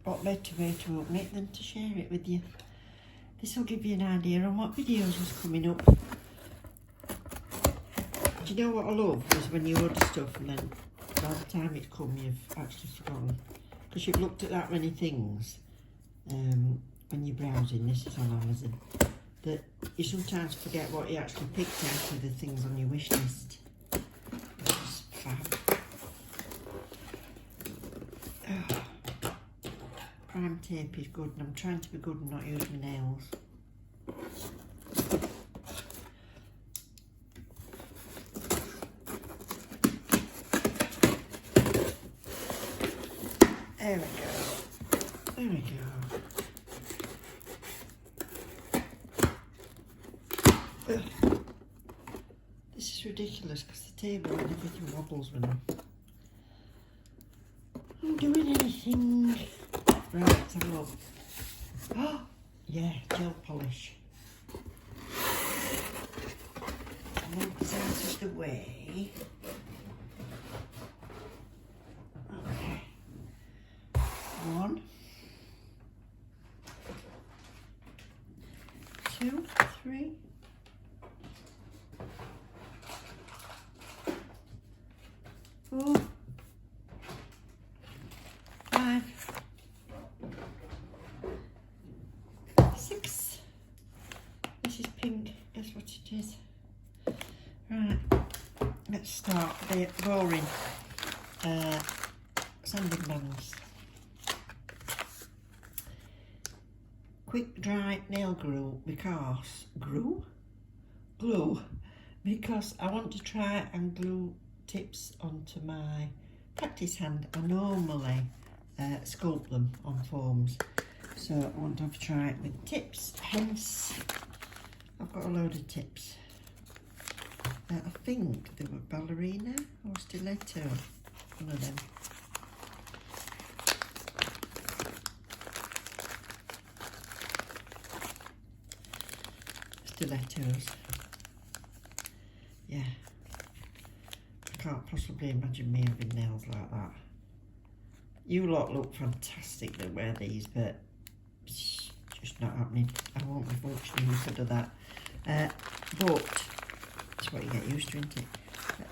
what better way to open it than to share it with you. This will give you an idea on what videos was coming up. Do you know what I love is when you order stuff and then by the time it's come you've actually forgotten, because you've looked at that many things when you're browsing. This is on Amazon, that you sometimes forget what you actually picked out of the things on your wish list, which is fab. Prime tape is good, and I'm trying to be good and not use my nails. There we go. There we go. Ugh. This is ridiculous because the table and everything wobbles when I'm doing anything. Right, let's have a look. Oh, yeah, gel polish. Move this out of the way. Okay. 1, 2, 3. 4, 5, 6. This is pink. Guess what it is? Right. Let's start the boring sanding bands. Quick dry nail glue because I want to try and glue tips onto my practice hand. I normally sculpt them on forms, so I want to have a try it with tips, hence I've got a load of tips. I think they were ballerina or stiletto, one of them. Stilettos. Yeah. I can't possibly imagine me having nails like that. You lot look fantastic that wear these, but it's just not happening. I won't be functioning because of that. But that's what you get used to, isn't it?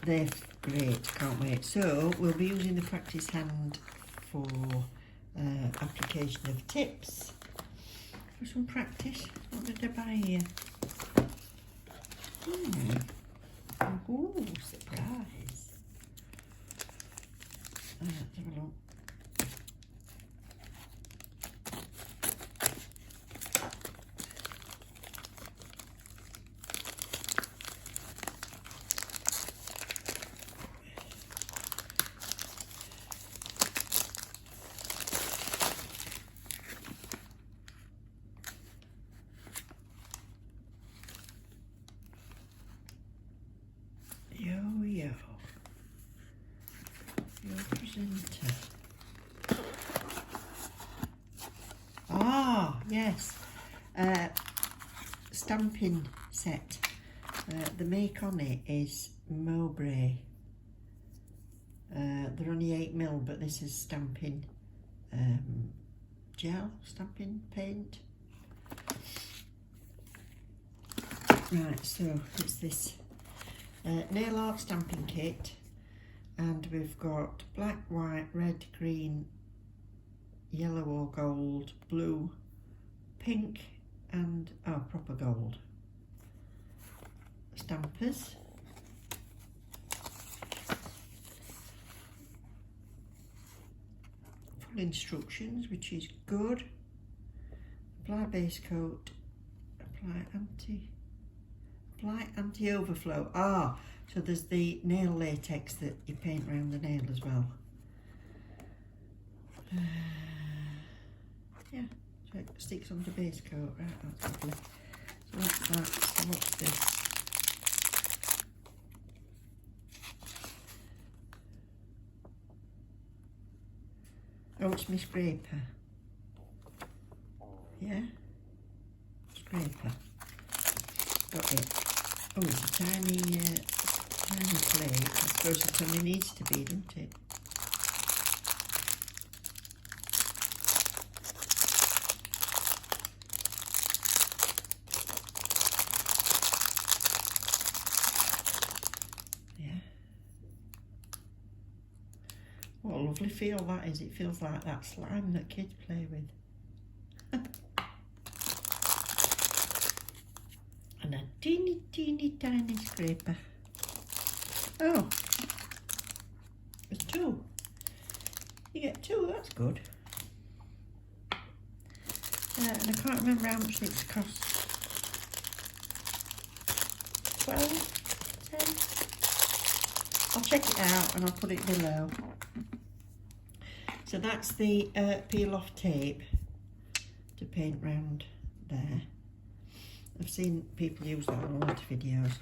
They're great, can't wait. So we'll be using the practice hand for application of tips. For some practice. What did I buy here? Oh, surprise. Let's have a look. Your presenter. Ah, yes. Stamping set. The make on it is Mowbray. They're only 8mm, but this is stamping gel, stamping paint. Right, so it's this nail art stamping kit, and we've got black, white, red, green, yellow or gold, blue, pink, and proper gold stampers. Full instructions, which is good. Apply base coat, apply anti-overflow. So there's the nail latex that you paint around the nail as well. Yeah, so it sticks on the base coat. Right, that's lovely. So that's that. So what's this? Oh, it's my scraper. Yeah, scraper. Got it. Oh, it's a tiny plate. I suppose it only needs to be, doesn't it? feel that is. It feels like that slime that kids play with. And a teeny tiny scraper. Oh, there's two. You get two, that's good. And I can't remember how much it cost. 12, 10. I'll check it out and I'll put it below. So that's the peel off tape to paint round there. I've seen people use that in a lot of videos.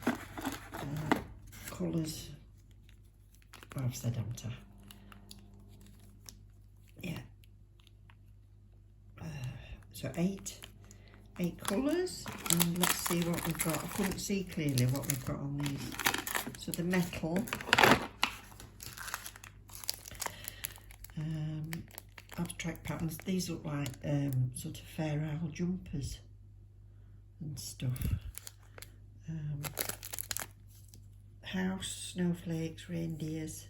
Colours, well, I've said haven't I? Yeah. So eight colours, and let's see what we've got. I couldn't see clearly what we've got on these. So the metal, abstract patterns. These look like sort of fair owl jumpers and stuff. House, snowflakes, reindeers.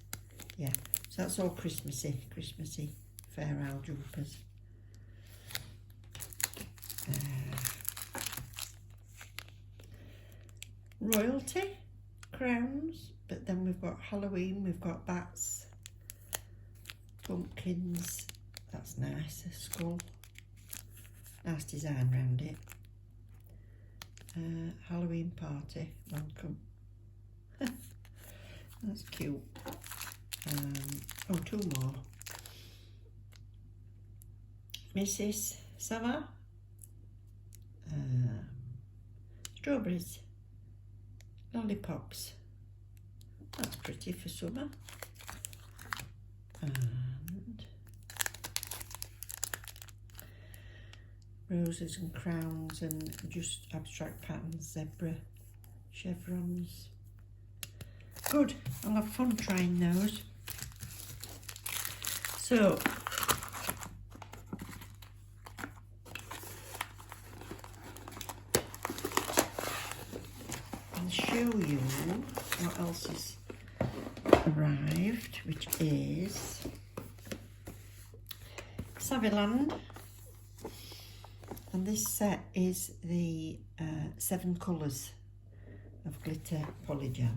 Yeah, so that's all Christmassy fair owl jumpers. Royalty, crowns, but then we've got Halloween, we've got bats, pumpkins, that's nice, a skull, nice design around it. Halloween party, welcome. That's cute. Oh, two more. Mrs. Summer. Strawberries. Lollipops. That's pretty for summer. And roses and crowns and just abstract patterns, zebra, chevrons. Good, I'll have fun trying those. So, I'll show you what else has arrived, which is Saviland, and this set is the 7 colours of glitter polygel.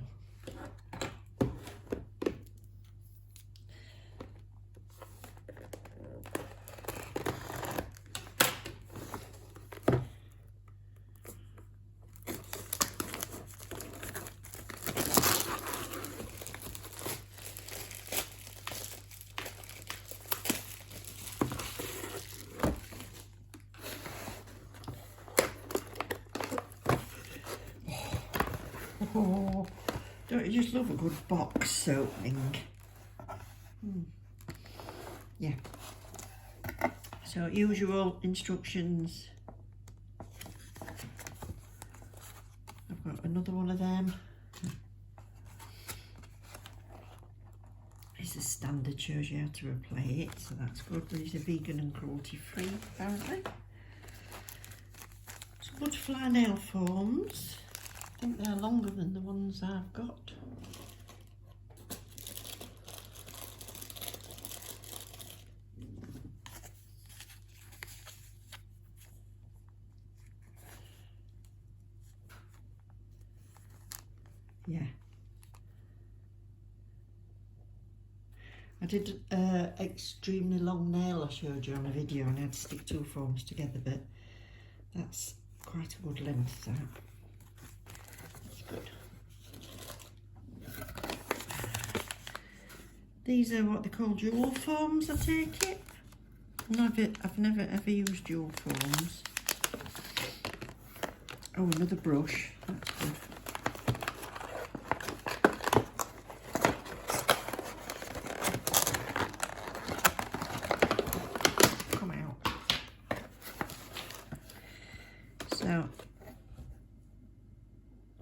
Oh, don't you just love a good box opening? Yeah. So usual instructions. I've got another one of them. It's a standard, shows you how to replay it, so that's good. These are vegan and cruelty free, apparently. Some butterfly nail forms. I think they're longer than the ones I've got. Yeah. I did extremely long nail I showed you on a video, and I had to stick 2 forms together, but that's quite a good length, that. Good. These are what they call jewel forms, I take it. I've never ever used jewel forms. Oh, another brush. That's good. Come out. So,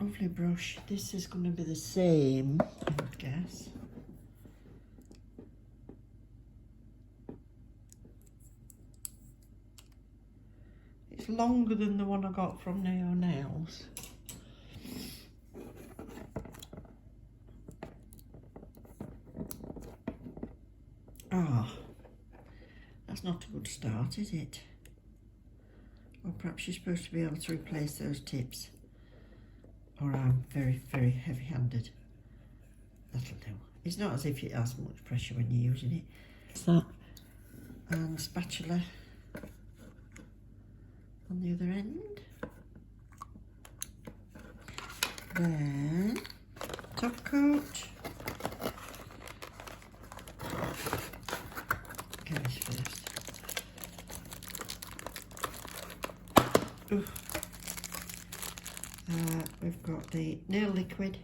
lovely brush. This is going to be the same, I would guess. It's longer than the one I got from Neo Nails. Ah, That's not a good start, is it? Or perhaps you're supposed to be able to replace those tips. Or I'm very, very heavy-handed. That'll do. It's not as if it has much pressure when you're using it. What's that? And spatula on the other end. Then top coat. Get this first. We've got the nail liquid.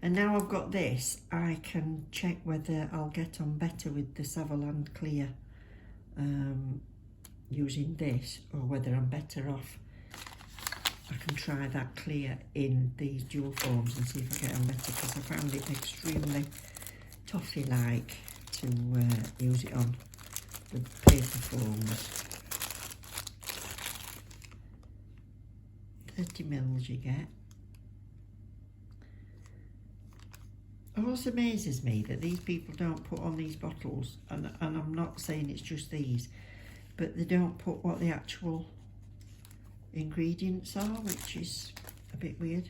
And now I've got this, I can check whether I'll get on better with the Saviland clear using this, or whether I'm better off. I can try that clear in these dual forms and see if I get on better, because I found it extremely toffee-like to use it on the paper forms. 30 mils you get. It also amazes me that these people don't put on these bottles, and I'm not saying it's just these, but they don't put what the actual ingredients are, which is a bit weird.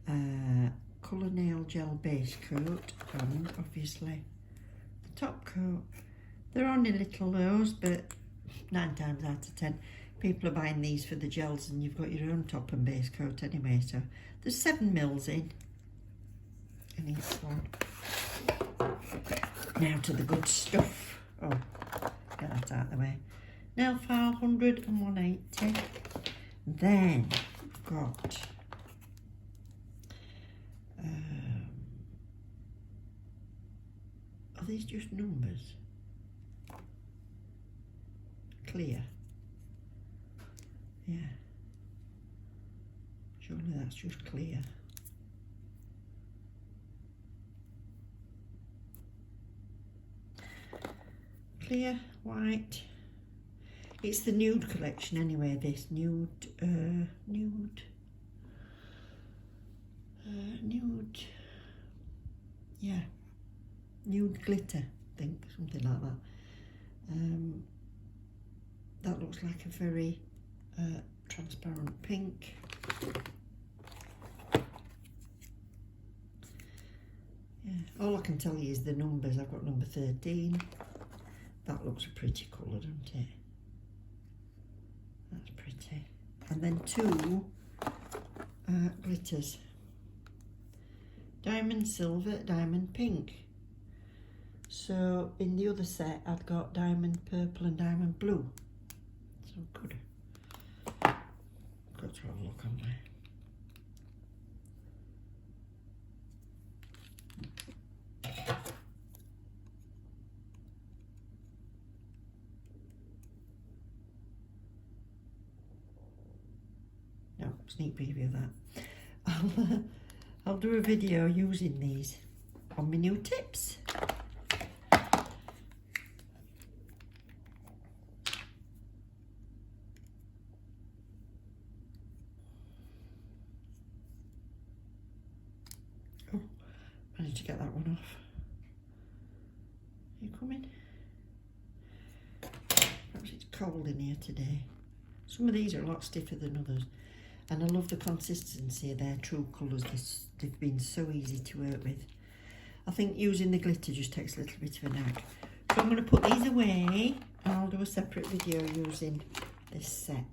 Colour nail gel base coat, and obviously the top coat. They're only little those, but 9 times out of 10 people are buying these for the gels, and you've got your own top and base coat anyway. So there's 7 mils in each one. Now to the good stuff. Oh, get that out of the way. Nail file 100 and 180. Then we've got are these just numbers? Clear. Yeah. Surely that's just clear. Clear, white. It's the Nude collection anyway, this Nude, yeah, Nude glitter, I think, something like that. That looks like a very transparent pink. Yeah, all I can tell you is the numbers. I've got number 13. That looks a pretty colour, doesn't it? That's pretty. And then 2 glitters. Diamond silver, diamond pink. So in the other set I'd got diamond purple and diamond blue. So good. Got to have a look, haven't I? No, sneak preview of that. I'll do a video using these on my new tips. Oh, managed to get that one off. Are you coming? Perhaps it's cold in here today. Some of these are a lot stiffer than others. And I love the consistency of their true colours. They've been so easy to work with. I think using the glitter just takes a little bit of a knack. So I'm going to put these away, and I'll do a separate video using this set.